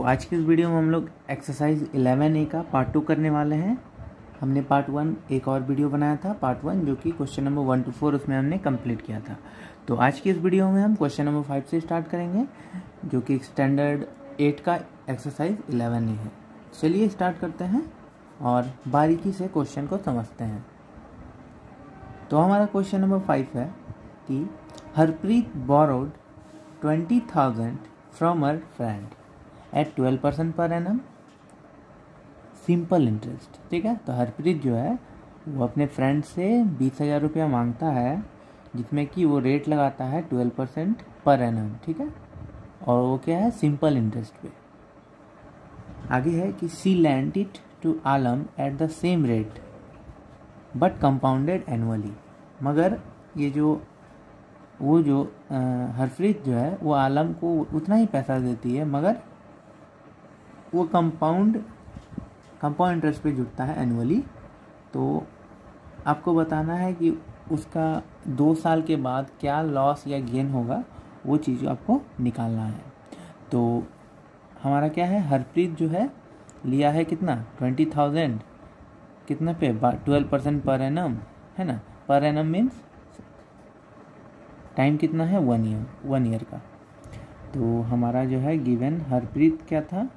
आज की इस वीडियो में हम लोग एक्सरसाइज 11A का पार्ट 2 करने वाले हैं। हमने पार्ट 1 एक और वीडियो बनाया था पार्ट 1, जो कि क्वेश्चन नंबर 1 to 4 उसमें हमने कंप्लीट किया था। तो आज की इस वीडियो में हम क्वेश्चन नंबर 5 से स्टार्ट करेंगे, जो कि स्टैंडर्ड 8 का एक्सरसाइज 11A है। चलिए स्टार्ट करते हैं और बारीकी से क्वेश्चन को समझते हैं। तो हमारा क्वेश्चन नंबर 5 है कि Harpreet borrowed 20,000 from her friend at 12% per annum simple interest. ठीक है, तो हरप्रीत जो है वो अपने फ्रेंड से 20,000 रुपया मांगता है, जिसमें कि वो रेट लगाता है 12% पर एनम। ठीक है, और वो क्या है, सिंपल इंटरेस्ट पे। आगे है कि she lend it to Alam at the same rate but compounded annually. मगर ये जो हरप्रीत जो है वो आलम को उतना ही पैसा देती है, मगर वो कंपाउंड इंटरेस्ट पे जुड़ता है एनुअली। तो आपको बताना है कि उसका 2 साल के बाद क्या लॉस या गेन होगा, वो चीज़ आपको निकालना है। तो हमारा क्या है, हरप्रीत जो है लिया है कितना, 20,000 कितना पे, 12% पर एनम है ना। पर एनम मीन्स टाइम कितना है, 1 ईयर का। तो हमारा जो है गिवन हरप्रीत क्या था,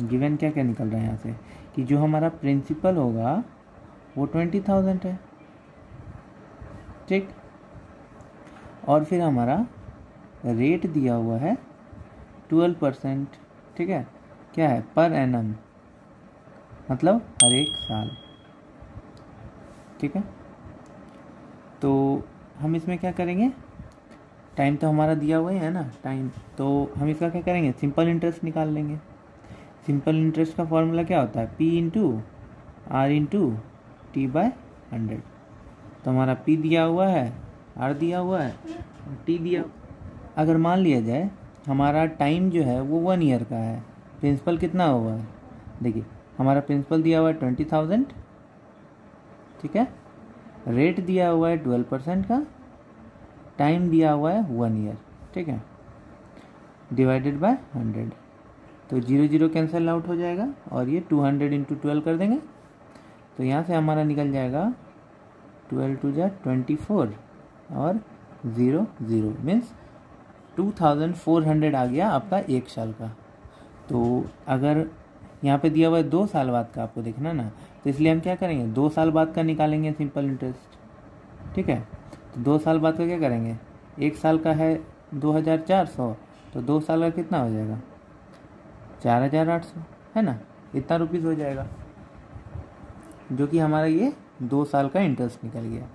गिवन क्या क्या निकल रहा है यहाँ से कि जो हमारा प्रिंसिपल होगा वो 20,000 है। ठीक, और फिर हमारा रेट दिया हुआ है 12%। ठीक है, क्या है, पर एनम मतलब हर एक साल। ठीक है, तो हम इसमें क्या करेंगे, टाइम तो हमारा दिया हुआ है ना टाइम, तो हम इसका क्या करेंगे, सिंपल इंटरेस्ट निकाल लेंगे। सिंपल इंटरेस्ट का फॉर्मूला क्या होता है, P into R into T by 100। तो हमारा P दिया हुआ है, R दिया हुआ है, T दिया। अगर मान लिया जाए हमारा टाइम जो है वो 1 ईयर का है, प्रिंसिपल कितना हुआ है, देखिए हमारा प्रिंसिपल दिया हुआ है 20,000। ठीक है, रेट दिया हुआ है 12% का, टाइम दिया हुआ है 1 ईयर। ठीक है, डिवाइडेड बाय 100। तो 0 कैंसिल आउट हो जाएगा और ये 200 इंटू 12 कर देंगे। तो यहाँ से हमारा निकल जाएगा 12 टू जा 24 और 0 मीन्स 2,400 आ गया आपका 1 साल का। तो अगर यहाँ पे दिया हुआ है 2 साल बाद का, आपको देखना ना, तो इसलिए हम क्या करेंगे, 2 साल बाद का निकालेंगे सिंपल इंटरेस्ट। ठीक है, तो 2 साल बाद का क्या करेंगे, 1 साल का है 2,400, तो 2 साल का कितना हो जाएगा, 4,800 है ना, इतना रुपीज़ हो जाएगा, जो कि हमारा ये 2 साल का इंटरेस्ट निकल गया।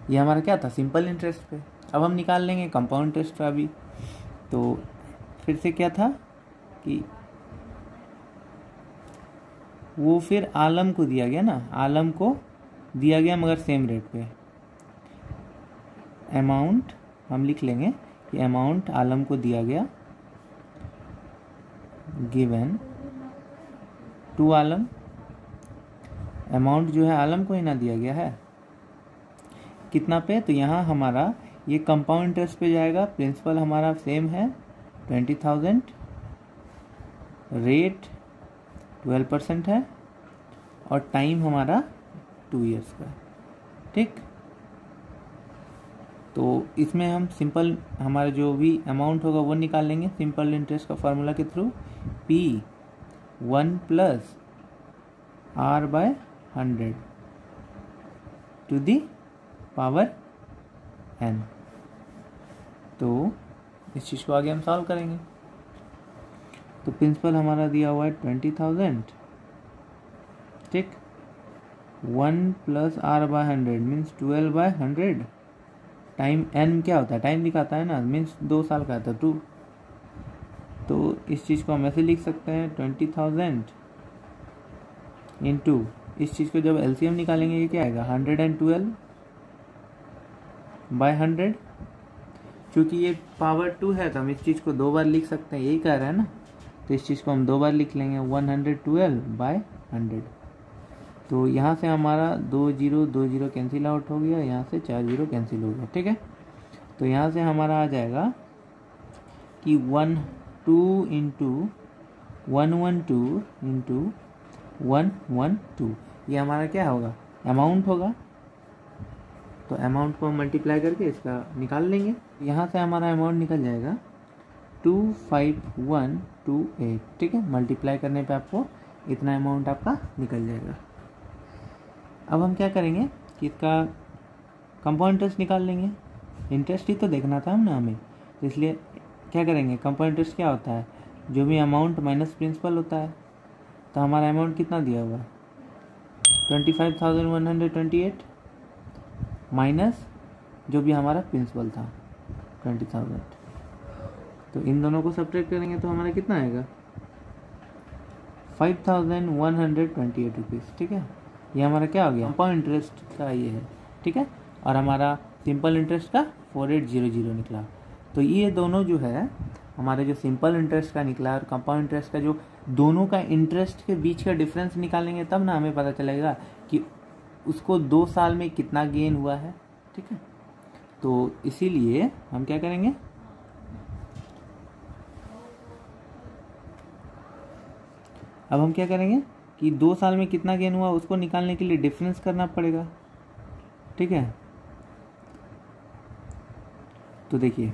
ये हमारा क्या था, सिंपल इंटरेस्ट पे। अब हम निकाल लेंगे कंपाउंड इंटरेस्ट पे अभी। तो फिर से क्या था कि वो फिर आलम को दिया गया ना, आलम को दिया गया मगर सेम रेट पे। अमाउंट हम लिख लेंगे कि अमाउंट आलम को दिया गया, गिवन टू आलम। अमाउंट जो है आलम को ही ना दिया गया है, कितना पे, तो यहाँ हमारा ये कंपाउंड इंटरेस्ट पे जाएगा। प्रिंसिपल हमारा सेम है 20,000, रेट 12% है और टाइम हमारा 2 ईयर्स का। ठीक, तो इसमें हम सिंपल हमारा जो भी अमाउंट होगा वो निकाल लेंगे सिंपल इंटरेस्ट का फार्मूला के through, P 1 plus R by 100 to the power n। तो इस चीज़ को आगे हम सॉल्व करेंगे। तो प्रिंसिपल हमारा दिया हुआ है 20,000। ठीक, 1 plus R by 100 means 12 by 100। Time n क्या होता है, टाइम दिखाता है ना, मीन्स 2 साल का था 2। तो इस चीज़ को हम ऐसे लिख सकते हैं 20,000 इंटू, इस चीज़ को जब LCM निकालेंगे ये क्या आएगा, 112 बाय 100। क्योंकि ये पावर 2 है तो हम इस चीज़ को 2 बार लिख सकते हैं, यही कह रहा है ना, तो इस चीज़ को हम 2 बार लिख लेंगे 112 बाय 100। तो यहाँ से हमारा 2 0 कैंसिल आउट हो गया, यहाँ से 4 0 कैंसिल हो गया। ठीक है, तो यहाँ से हमारा आ जाएगा कि 2 इंटू 112 इंटू 112, ये हमारा क्या होगा, अमाउंट होगा। तो अमाउंट को मल्टीप्लाई करके इसका निकाल लेंगे। यहाँ से हमारा अमाउंट निकल जाएगा 25128, ठीक है। मल्टीप्लाई करने पे आपको इतना अमाउंट आपका निकल जाएगा। अब हम क्या करेंगे कि इसका कंपाउंड इंटरेस्ट निकाल लेंगे। इंटरेस्ट ही तो देखना था ना हमें, तो इसलिए क्या करेंगे, कंपाउंड इंटरेस्ट क्या होता है, जो भी अमाउंट माइनस प्रिंसिपल होता है। तो हमारा अमाउंट कितना दिया हुआ है 25,128 माइनस जो भी हमारा प्रिंसिपल था 20,000। तो इन दोनों को सब्ट्रैक्ट करेंगे तो हमारा कितना आएगा 5,128 रुपीज़, ठीक है। ये हमारा क्या हो गया, कंपाउंड इंटरेस्ट का ये है, ठीक है। और हमारा सिंपल इंटरेस्ट का 4800 निकला। तो ये दोनों जो है हमारे जो सिंपल इंटरेस्ट का निकला और कंपाउंड इंटरेस्ट का, जो दोनों का इंटरेस्ट के बीच का डिफरेंस निकालेंगे तब ना हमें पता चलेगा कि उसको 2 साल में कितना गेन हुआ है, ठीक है। तो इसीलिए हम क्या करेंगे, अब हम क्या करेंगे कि 2 साल में कितना गेन हुआ उसको निकालने के लिए डिफरेंस करना पड़ेगा, ठीक है। तो देखिए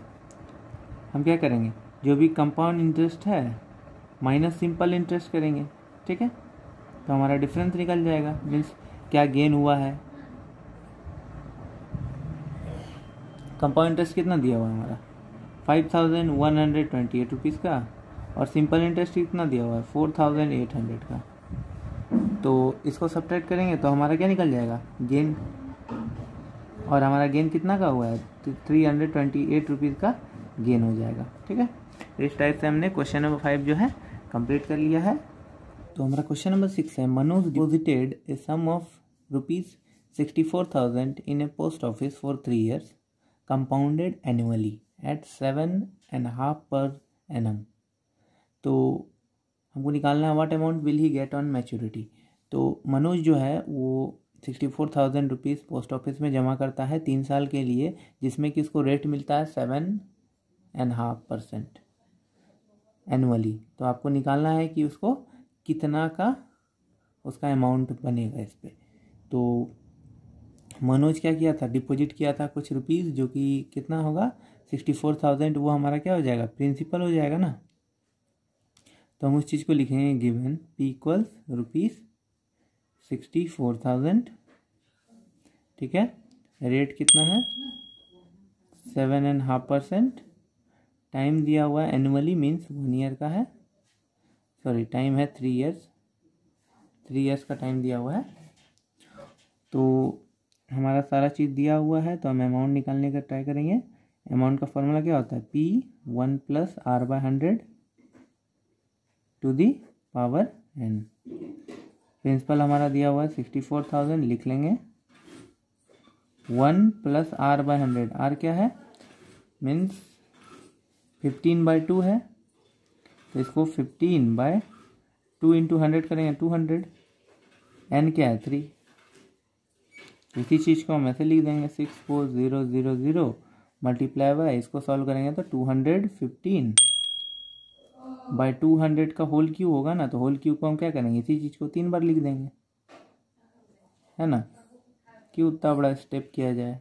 हम क्या करेंगे, जो भी कंपाउंड इंटरेस्ट है माइनस सिंपल इंटरेस्ट करेंगे, ठीक है। तो हमारा डिफरेंस निकल जाएगा, मीन्स क्या गेन हुआ है। कंपाउंड इंटरेस्ट कितना दिया हुआ है हमारा 5,128 रुपीज़ का, और सिंपल इंटरेस्ट कितना दिया हुआ है 4,800 का। तो इसको सब्ट्रैक्ट करेंगे तो हमारा क्या निकल जाएगा, गेन। और हमारा गेन कितना का हुआ है 328 रुपीज़ का गेन हो जाएगा, ठीक है। इस टाइप से हमने क्वेश्चन नंबर 5 जो है कंप्लीट कर लिया है। तो हमारा क्वेश्चन नंबर 6 है, Manoj deposited a sum of ₹64,000 in a post office for 3 years compounded annually at 7.5 per annum. तो हमको निकालना है what amount will he get on maturity. तो मनोज जो है वो 64,000 रुपीज़ पोस्ट ऑफिस में जमा करता है 3 साल के लिए, जिसमें कि उसको रेट मिलता है 7.5% एनुअली। तो आपको निकालना है कि उसको कितना का उसका अमाउंट बनेगा इस पर। तो मनोज क्या किया था, डिपॉजिट किया था कुछ रुपीज़, जो कि कितना होगा 64,000, वो हमारा क्या हो जाएगा, प्रिंसिपल हो जाएगा ना। तो हम उस चीज़ को लिखेंगे गिवन P इक्वल्स ₹64,000, ठीक है। रेट कितना है 7.5%, टाइम दिया हुआ है एनुअली मीन्स 1 ईयर का है, सॉरी टाइम है 3 years, 3 years का टाइम दिया हुआ है। तो हमारा सारा चीज़ दिया हुआ है, तो हम अमाउंट निकालने का ट्राई करेंगे। अमाउंट का फॉर्मूला क्या होता है, P1 + R/100 to the power n। Principal हमारा दिया हुआ है 64,000, लिख लेंगे 1 + R/100। R क्या है, मीन्स 15/2 है, तो इसको 15/2 इंटू 100 करेंगे 200। n क्या है 3। इसी चीज़ को हम ऐसे लिख देंगे 64000 मल्टीप्लाई बाय, इसको सॉल्व करेंगे तो 215/200 का होल क्यूब होगा ना। तो होल क्यूब को हम क्या करेंगे, इसी चीज़ को 3 बार लिख देंगे, है ना। क्यों उतना बड़ा स्टेप किया जाए,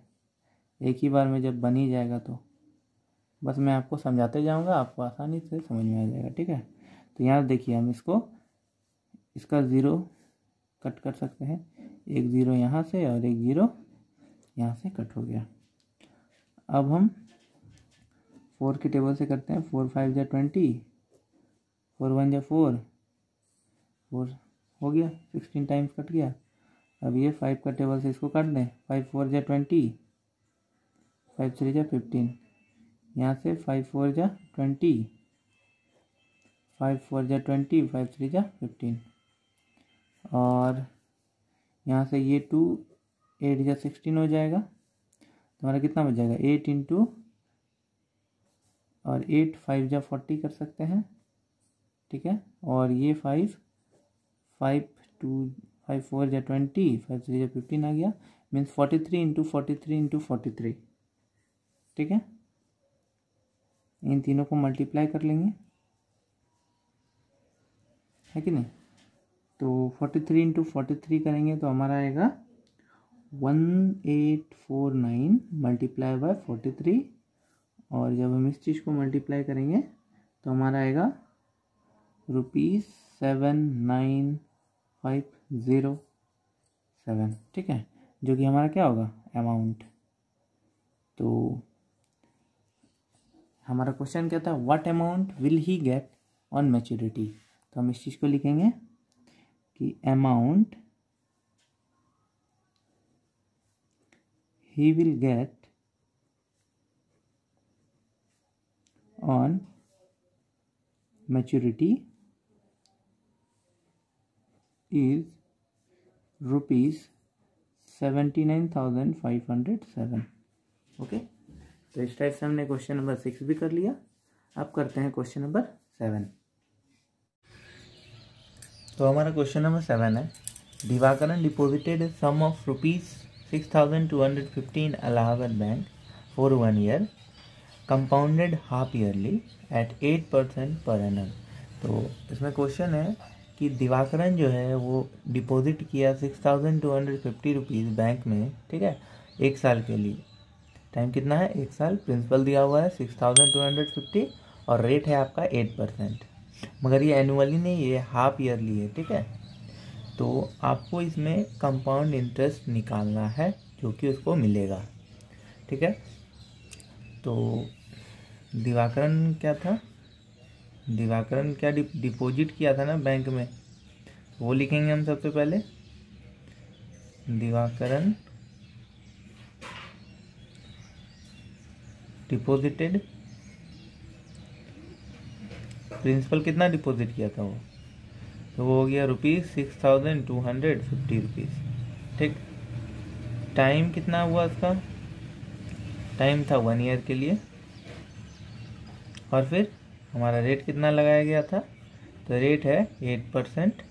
एक ही बार में जब बन ही जाएगा। तो बस मैं आपको समझाते जाऊंगा, आपको आसानी से समझ में आ जाएगा, ठीक है। तो यहाँ देखिए हम इसका 0 कट कर सकते हैं, एक 0 यहाँ से और एक 0 यहाँ से कट हो गया। अब हम 4 की टेबल से करते हैं, 4 × 5 = 20, 4 × 1 = 4 हो गया, 16 टाइम्स कट गया। अब ये 5 का टेबल से इसको काट दें, 5 × 4 = 20, 5 × 3 = 15, यहाँ से 5 × 4 = 20, 5 × 4 = 20, 5 × 3 = 15, और यहाँ से ये 2 8 × 16 हो जाएगा। तो हमारा कितना बच जाएगा 8 इंटू और 8 5 × 40 कर सकते हैं, ठीक है। और ये 5 4 × 20, 5 × 3 = 15 आ गया, मीन्स 43 इंटू 43 इंटू 43, ठीक है। इन तीनों को मल्टीप्लाई कर लेंगे है कि नहीं। तो 43 इंटू 43 करेंगे तो हमारा आएगा 1849 मल्टीप्लाई बाय 43, और जब हम इस चीज़ को मल्टीप्लाई करेंगे तो हमारा आएगा ₹79,507, ठीक है, जो कि हमारा क्या होगा अमाउंट। तो हमारा क्वेश्चन क्या था, what amount will he get on maturity. तो हम इस चीज़ को लिखेंगे कि amount he will get on maturity is ₹79,507। Okay, तो इस टाइप से हमने क्वेश्चन नंबर 6 भी कर लिया। अब करते हैं क्वेश्चन नंबर 7। तो हमारा क्वेश्चन नंबर 7 है, Diwakaran deposited sum of ₹6,250 in Allahabad Bank for 1 year, compounded half yearly at 8% per annum। तो इसमें क्वेश्चन है कि दिवाकरन जो है वो डिपॉजिट किया 6,250 रुपीज़ बैंक में, ठीक है, 1 साल के लिए। टाइम कितना है, 1 साल। प्रिंसिपल दिया हुआ है 6,250 और रेट है आपका 8%। मगर ये एनुअली नहीं, ये हाफ ईयरली है, ठीक है। तो आपको इसमें कंपाउंड इंटरेस्ट निकालना है जो कि उसको मिलेगा, ठीक है। तो दिवाकरन क्या था, दिवाकरन क्या डिपॉजिट किया था ना बैंक में, वो लिखेंगे हम सबसे पहले। दिवाकरन डिपॉजिटेड, प्रिंसिपल कितना डिपॉजिट किया था वो, तो वो हो गया ₹6,250, ठीक। टाइम कितना हुआ उसका, टाइम था 1 ईयर के लिए, और फिर हमारा रेट कितना लगाया गया था, तो रेट है 8%,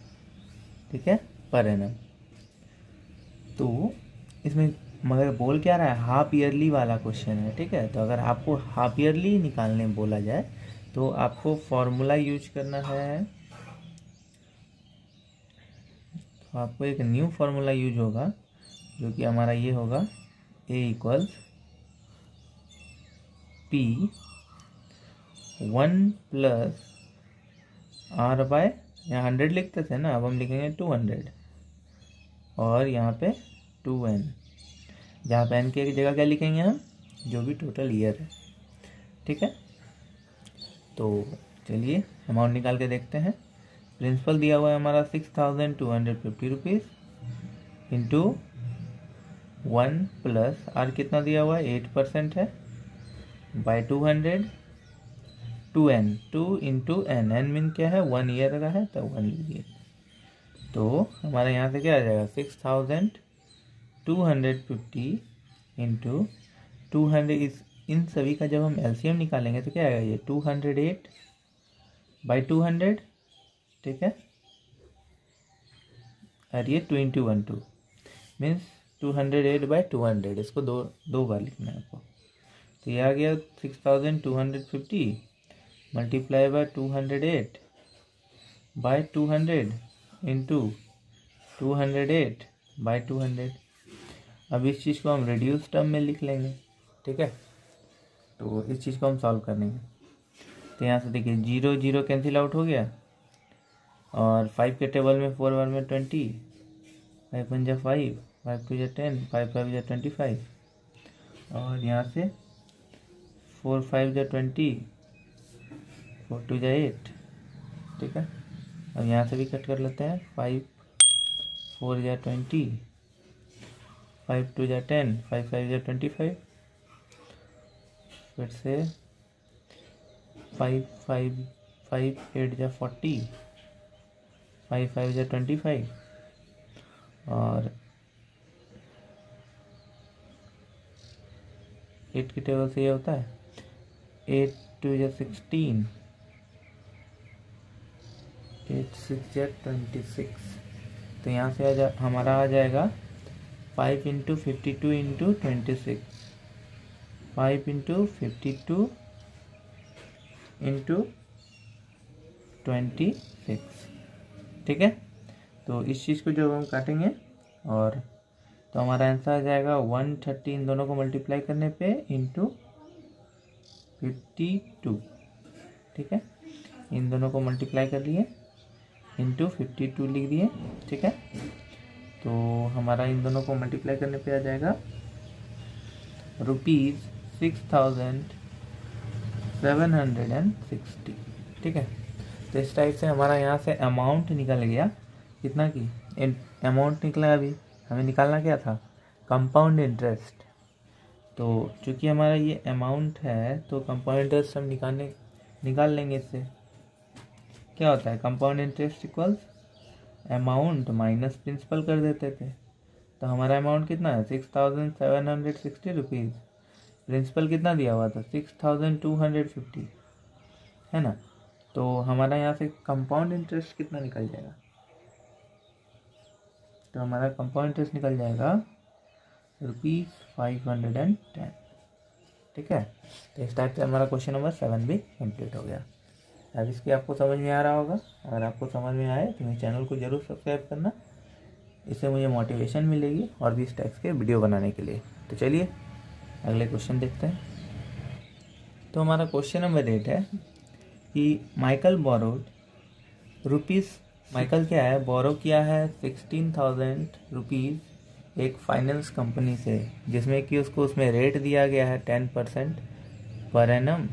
ठीक है, पर एनम। तो इसमें मगर बोल क्या रहा है, हाफ ईयरली वाला क्वेश्चन है, ठीक है। तो अगर आपको हाफ ईयरली निकालने बोला जाए तो आपको फॉर्मूला यूज करना है। तो आपको एक न्यू फार्मूला यूज होगा जो कि हमारा ये होगा A = P 1 + R/, यहाँ 100 लिखते थे ना, अब हम लिखेंगे 200, और यहाँ पे 2n, जहाँ पे n की जगह क्या लिखेंगे हम, जो भी टोटल ईयर है, ठीक है। तो चलिए अमाउंट निकाल के देखते हैं। प्रिंसिपल दिया हुआ है हमारा 6,250 रुपीज़ इंटू 1 + R कितना दिया हुआ है, 8% है, by 200, 2n, 2 into n, n mean क्या है, 1 ईयर का है तो 1 लीजिए। तो हमारा यहाँ से क्या आ जाएगा, 6,250 इंटू 200, इन सभी का जब हम LCM निकालेंगे तो क्या आएगा, ये 208 बाई 200, ठीक है, और ये 2 मीन्स 208 बाई 200, इसको दो बार लिखना है आपको। तो ये आ गया 6,250 multiply by 208 by 200 into 208 by 200। अब इस चीज़ को हम रिड्यूस टर्म में लिख लेंगे, ठीक है। तो इस चीज़ को हम सॉल्व कर लेंगे। तो यहाँ से देखिए 0 0 कैंसिल आउट हो गया, और 5 के टेबल में 4 बार में 20, 5 1 = 5, 5 2 = 10, 5 5 = 25, और यहाँ से 4 5 = 20, 4 2 = 8, ठीक है। अब यहाँ से भी कट कर लेते हैं, 5 4 = 20, 5 2 = 10, 5 5 = 25, फिर से 5 5 5 8 = 40, 5 5 = 25, और 8 की टेबल से ये होता है 8 2 = 16, 8 6 = 26। तो यहाँ से हमारा आ जाएगा 5 × 52 × 26, 5 × 52 × 26, ठीक है। तो इस चीज़ को जो हम काटेंगे और तो हमारा आंसर आ जाएगा 130 इन दोनों को मल्टीप्लाई करने पे इंटू 52, ठीक है। इन दोनों को मल्टीप्लाई कर लिए इंटू 52 लिख दिए, ठीक है। तो हमारा इन दोनों को मल्टीप्लाई करने पे आ जाएगा ₹6,760, ठीक है। तो इस टाइप से हमारा यहाँ से अमाउंट निकल गया, कितना की अमाउंट निकला। अभी हमें निकालना क्या था, कंपाउंड इंटरेस्ट। तो चूँकि हमारा ये अमाउंट है तो कंपाउंड इंटरेस्ट हम निकाल लेंगे। इससे क्या होता है, compound interest equals amount minus principal कर देते थे। तो हमारा अमाउंट कितना है, 6,760 रुपीज़। प्रिंसिपल कितना दिया हुआ था, 6,250, है ना। तो हमारा यहाँ से कंपाउंड इंटरेस्ट कितना निकल जाएगा, तो हमारा कंपाउंड इंटरेस्ट निकल जाएगा ₹510, ठीक है। तो इस टाइप से हमारा क्वेश्चन नंबर 7 भी कंप्लीट हो गया। अब इसकी आपको समझ में आ रहा होगा। अगर आपको समझ में आए तो मेरे चैनल को ज़रूर सब्सक्राइब करना, इससे मुझे मोटिवेशन मिलेगी और भी इस टाइप के वीडियो बनाने के लिए। तो चलिए अगले क्वेश्चन देखते हैं। तो हमारा क्वेश्चन नंबर 8 है कि माइकल बोरोड रुपीज़, माइकल क्या है, बोरो किया है 16,000 रुपीज़ एक फाइनेंस कंपनी से, जिसमें कि उसको उसमें रेट दिया गया है 10% पर एनम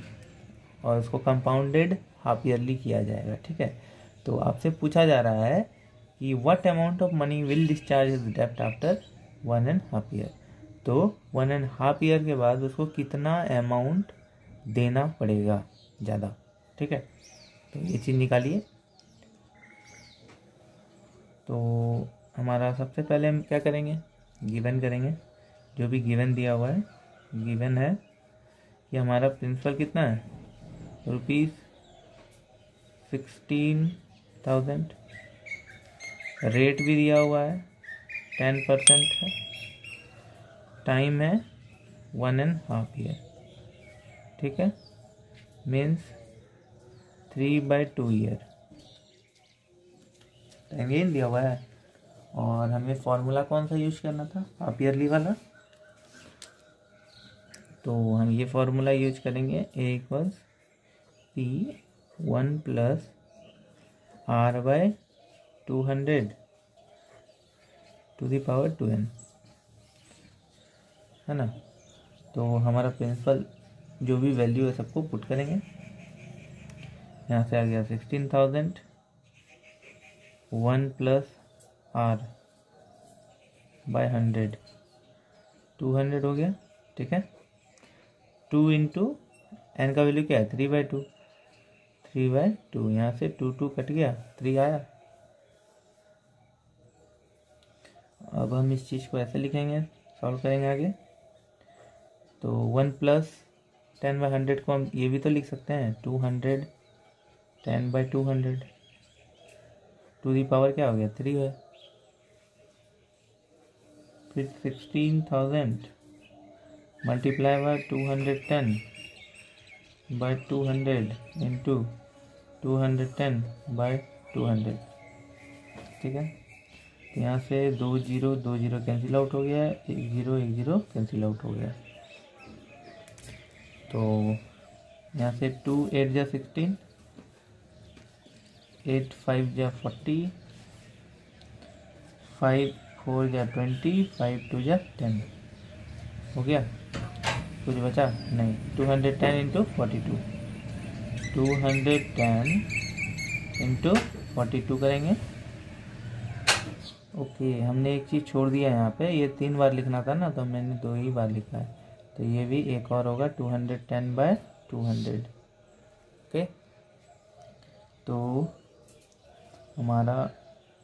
और उसको कंपाउंडेड हाफ ईयरली किया जाएगा, ठीक है। तो आपसे पूछा जा रहा है कि what amount of money will discharge his डेब्ट आफ्टर 1.5 ईयर। तो 1.5 ईयर के बाद उसको कितना अमाउंट देना पड़ेगा ज़्यादा, ठीक है। तो ये चीज़ निकालिए। तो हमारा सबसे पहले हम क्या करेंगे, गिवन करेंगे। जो भी गिवन दिया हुआ है, गिवन है कि हमारा प्रिंसिपल कितना है, ₹16,000। रेट भी दिया हुआ है 10% है, टाइम है 1.5 ईयर, ठीक है, मीन्स 3/2 ईयर टाइम गेन दिया हुआ है। और हमें फॉर्मूला कौन सा यूज करना था, हाफ ईयरली वाला। तो हम ये फॉर्मूला यूज करेंगे, A = P1 + R/200 to the power 2n, है ना। तो हमारा प्रिंसिपल जो भी वैल्यू है सबको पुट करेंगे। यहाँ से आ गया 16,000, 1 + R/100 200 हो गया, ठीक है। 2 × n का वैल्यू क्या है, 3/2, 3/2। यहाँ से 2 कट गया, 3 आया। अब हम इस चीज़ को ऐसे लिखेंगे, सॉल्व करेंगे आगे। तो 1 + 10/100 को हम ये भी तो लिख सकते हैं, 200 10/200 टू दी पावर क्या हो गया, 3 है। फिर 16,000 मल्टीप्लाई बाय 210/200 इंटू 210/200, ठीक है। तो यहाँ से 2 0 कैंसिल आउट हो गया, 1 0 कैंसिल आउट हो गया। तो यहाँ से 2 8 × 16, 8 5 × 40, 5 4 × 20, 5 2 × 10 हो गया। कुछ बचा नहीं, 210 × 42, 210 × 42 करेंगे। ओके, हमने एक चीज़ छोड़ दिया यहाँ पे, ये 3 बार लिखना था ना, तो मैंने 2 ही बार लिखा है। तो ये भी एक और होगा 210/200, ओके। तो हमारा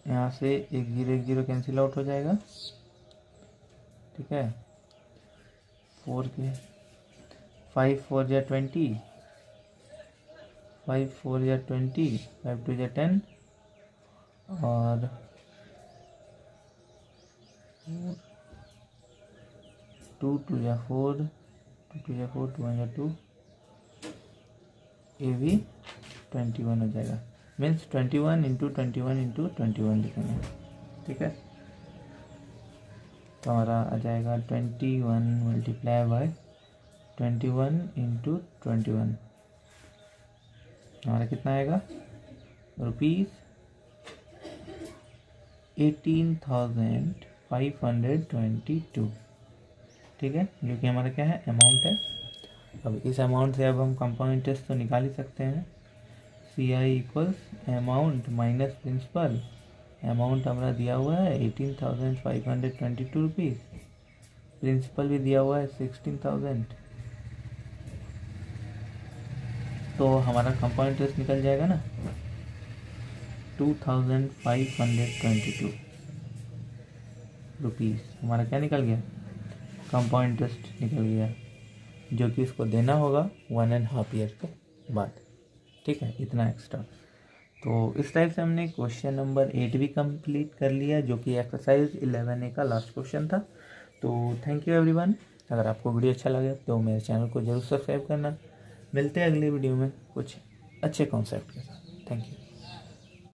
यहाँ से 1 0 कैंसिल आउट हो जाएगा, ठीक है। 4 के 5 4 × 20, 5 4 × 20, 5 2 × 10 और 2 2 × 4, 2 2 × 4, 2 × 2, ये भी 21 हो जाएगा। मीन्स 21 इंटू 21 इंटू 21 लिखेंगे, ठीक है। तो हमारा आ जाएगा 21 मल्टीप्लाई बाय 21 इंटू 21, हमारा कितना आएगा रुपीज़ 18,522, ठीक है, जो कि हमारा क्या है अमाउंट है। अब इस अमाउंट से अब हम कंपाउंड इंटरेस्ट तो निकाल ही सकते हैं। C I equals amount minus principal. Amount हमारा दिया हुआ है 18,522 रुपीज़, प्रिंसिपल भी दिया हुआ है 16,000, तो हमारा कंपाउंड इंटरेस्ट निकल जाएगा ना 2,522 रुपीज़, हमारा क्या निकल गया कंपाउंड इंटरेस्ट निकल गया, जो कि इसको देना होगा 1.5 ईयर के बाद, ठीक है, इतना एक्स्ट्रा। तो इस टाइप से हमने क्वेश्चन नंबर 8 भी कंप्लीट कर लिया, जो कि एक्सरसाइज 11A का लास्ट क्वेश्चन था। तो थैंक यू एवरीवन। अगर आपको वीडियो अच्छा लगे तो मेरे चैनल को जरूर सब्सक्राइब करना। मिलते हैं अगले वीडियो में कुछ अच्छे कॉन्सेप्ट के साथ। Thank you.